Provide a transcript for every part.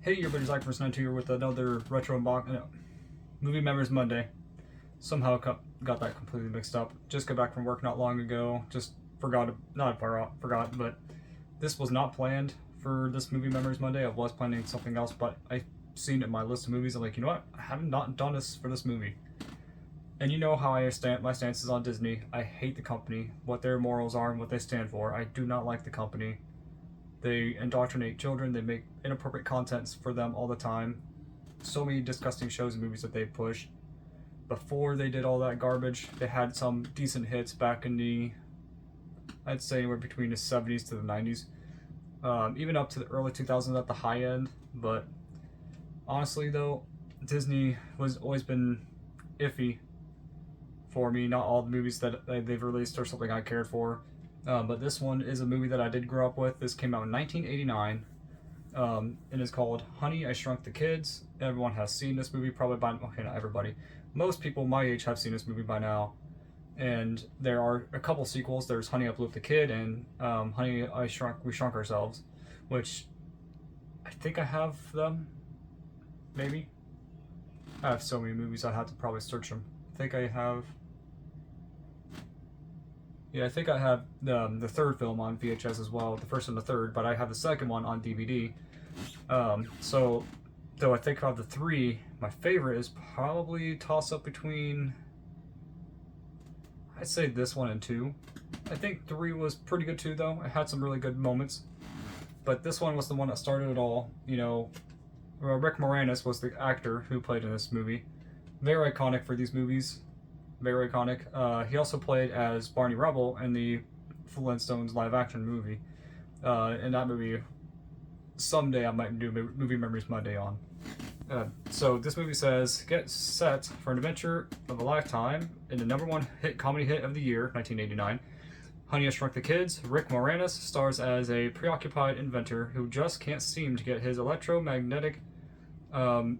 Hey, everybody's Ike92 here with another retro movie memories Monday. Somehow got that completely mixed up. Just got back from work not long ago. Just forgot, but this was not planned for this movie memories Monday. I was planning something else, but I seen it in my list of movies. I'm like, you know what? I haven't not done this for this movie. And you know how my stance is on Disney. I hate the company, what their morals are, and what they stand for. I do not like the company. They indoctrinate children. They make inappropriate contents for them all the time. So many disgusting shows and movies that they push. Before they did all that garbage, they had some decent hits back in the, I'd say anywhere between the 70s to the 90s. Even up to the early 2000s at the high end. But honestly though, Disney was always been iffy for me. Not all the movies that they've released are something I cared for. But this one is a movie that I did grow up with. This came out in 1989. And it's called Honey, I Shrunk the Kids. Everyone has seen this movie probably by, okay, not everybody. Most people my age have seen this movie by now. And there are a couple sequels. There's Honey, I Blew Up the Kid and Honey, We Shrunk Ourselves, which I think I have them, maybe. I have so many movies I have to probably search them. I think I have... Yeah, I think I have the third film on VHS as well, the first and the third, but I have the second one on DVD. So, though I think of the three, my favorite is probably toss up between, I'd say this one and two. I think three was pretty good too, though. It had some really good moments. But this one was the one that started it all. You know, Rick Moranis was the actor who played in this movie. Very iconic for these movies. Very iconic. He also played as Barney Rubble in the Flintstones live-action movie. In that movie, someday I might do Movie Memories Monday on. So this movie says, get set for an adventure of a lifetime in the #1 comedy hit of the year, 1989. Honey, I Shrunk the Kids. Rick Moranis stars as a preoccupied inventor who just can't seem to get his electromagnetic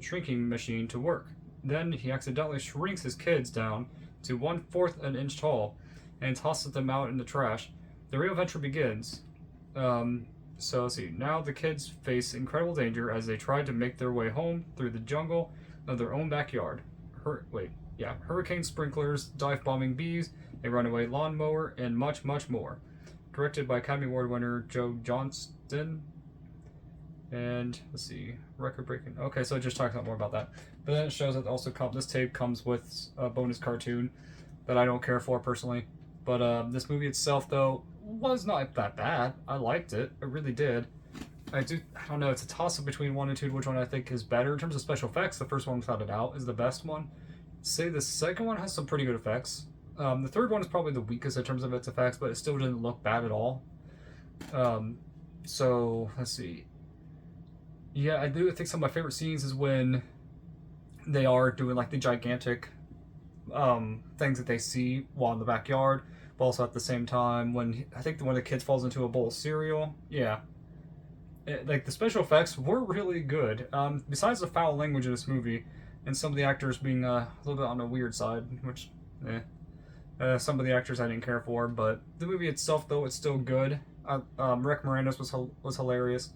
shrinking machine to work. Then he accidentally shrinks his kids down to 1/4 an inch tall and tosses them out in the trash. The real adventure begins. So let's see. Now the kids face incredible danger as they try to make their way home through the jungle of their own backyard. Hurricane sprinklers, dive bombing bees, a runaway lawnmower, and much, much more. Directed by Academy Award winner Joe Johnston. And let's see, record breaking. Okay, so it just talks more about that. But then it shows that also this tape comes with a bonus cartoon that I don't care for personally. But this movie itself, though, was not that bad. I liked it. I really did. I don't know. It's a toss up between 1 and 2. Which one I think is better in terms of special effects? The first one, without a doubt, is the best one. Say the second one has some pretty good effects. The third one is probably the weakest in terms of its effects, but it still didn't look bad at all. So let's see. Yeah, I do think some of my favorite scenes is when they are doing like the gigantic things that they see while in the backyard, but also at the same time when I think when the kid falls into a bowl of cereal. Yeah, like the special effects were really good. Besides the foul language in this movie and some of the actors being a little bit on the weird side, which some of the actors I didn't care for, but the movie itself though it's still good. Rick Moranis was hilarious.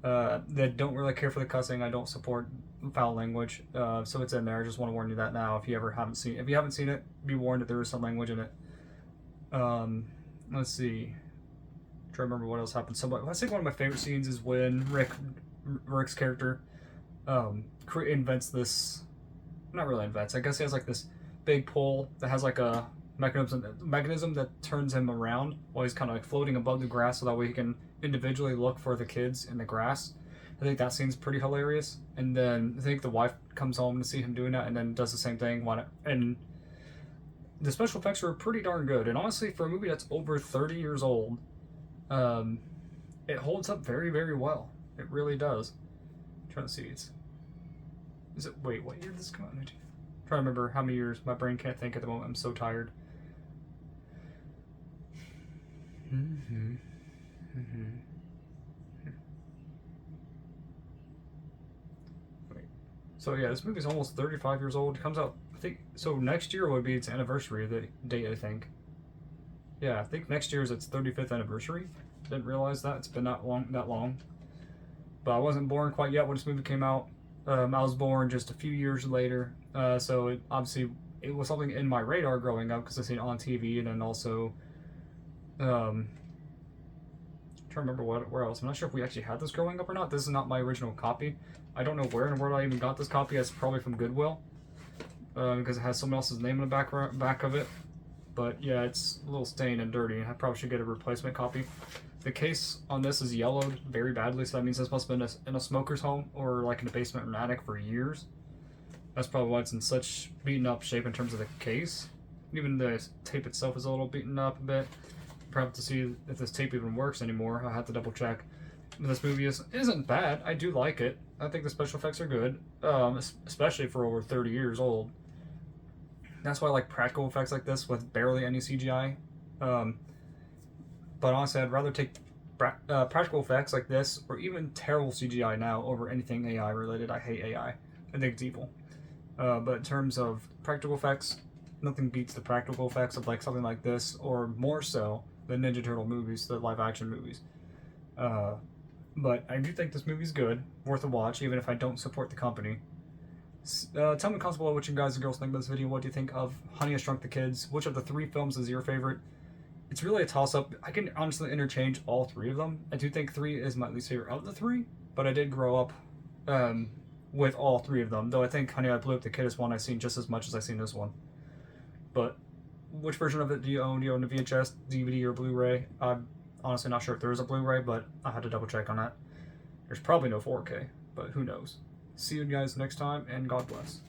That don't really care for the cussing. I don't support foul language, so it's in there. I just want to warn you that now. If you haven't seen it, be warned that there is some language in it. Let's see. I'm trying to remember what else happened. I think one of my favorite scenes is when Rick's character invents this. Not really invents. I guess he has like this big pole that has like a mechanism that turns him around while he's kind of like floating above the grass, so that way he can individually look for the kids in the grass. I think that scene's pretty hilarious. And then I think the wife comes home to see him doing that and then does the same thing. And the special effects are pretty darn good. And honestly, for a movie that's over 30 years old, it holds up very, very well. It really does. I'm trying to see. Wait, what year did this come out? I'm trying to remember how many years. My brain can't think at the moment. I'm so tired. So yeah, this movie's almost 35 years old. It comes out, I think, so next year would be its anniversary, the date, I think. Yeah, I think next year is its 35th anniversary. Didn't realize that. It's been that long. but I wasn't born quite yet when this movie came out. I was born just a few years later, so obviously it was something in my radar growing up because I seen it on TV, and then also, I'm trying to remember where else. I'm not sure if we actually had this growing up or not. This is not my original copy. I don't know where in the world I even got this copy. It's probably from Goodwill, because it has someone else's name in the back of it. But yeah, it's a little stained and dirty. I probably should get a replacement copy. The case on this is yellowed very badly, so that means this must have been in a smoker's home or like in a basement or an attic for years. That's probably why it's in such beaten up shape in terms of the case. Even the tape itself is a little beaten up a bit. Probably to see if this tape even works anymore. I have to double check. But this movie isn't bad. I do like it. I think the special effects are good, especially for over 30 years old. That's why I like practical effects like this with barely any CGI. But honestly, I'd rather take practical effects like this, or even terrible CGI now, over anything AI related. I hate AI. I think it's evil. But in terms of practical effects, nothing beats the practical effects of like something like this, or more so the Ninja Turtle movies, the live action movies. But I do think this movie's good, worth a watch, even if I don't support the company. Tell me in the comments below what you guys and girls think of this video. What do you think of Honey, I Shrunk the Kids? Which of the 3 films is your favorite? It's really a toss-up. I can honestly interchange all 3 of them. I do think 3 is my least favorite of the 3, but I did grow up with all 3 of them, though I think Honey, I Blew Up the Kid is one I've seen just as much as I've seen this one. But which version of it do you own? Do you own the VHS, DVD, or Blu-ray? I'm honestly not sure if there is a Blu-ray, but I had to double check on that. There's probably no 4K, but who knows. See you guys next time, and God bless.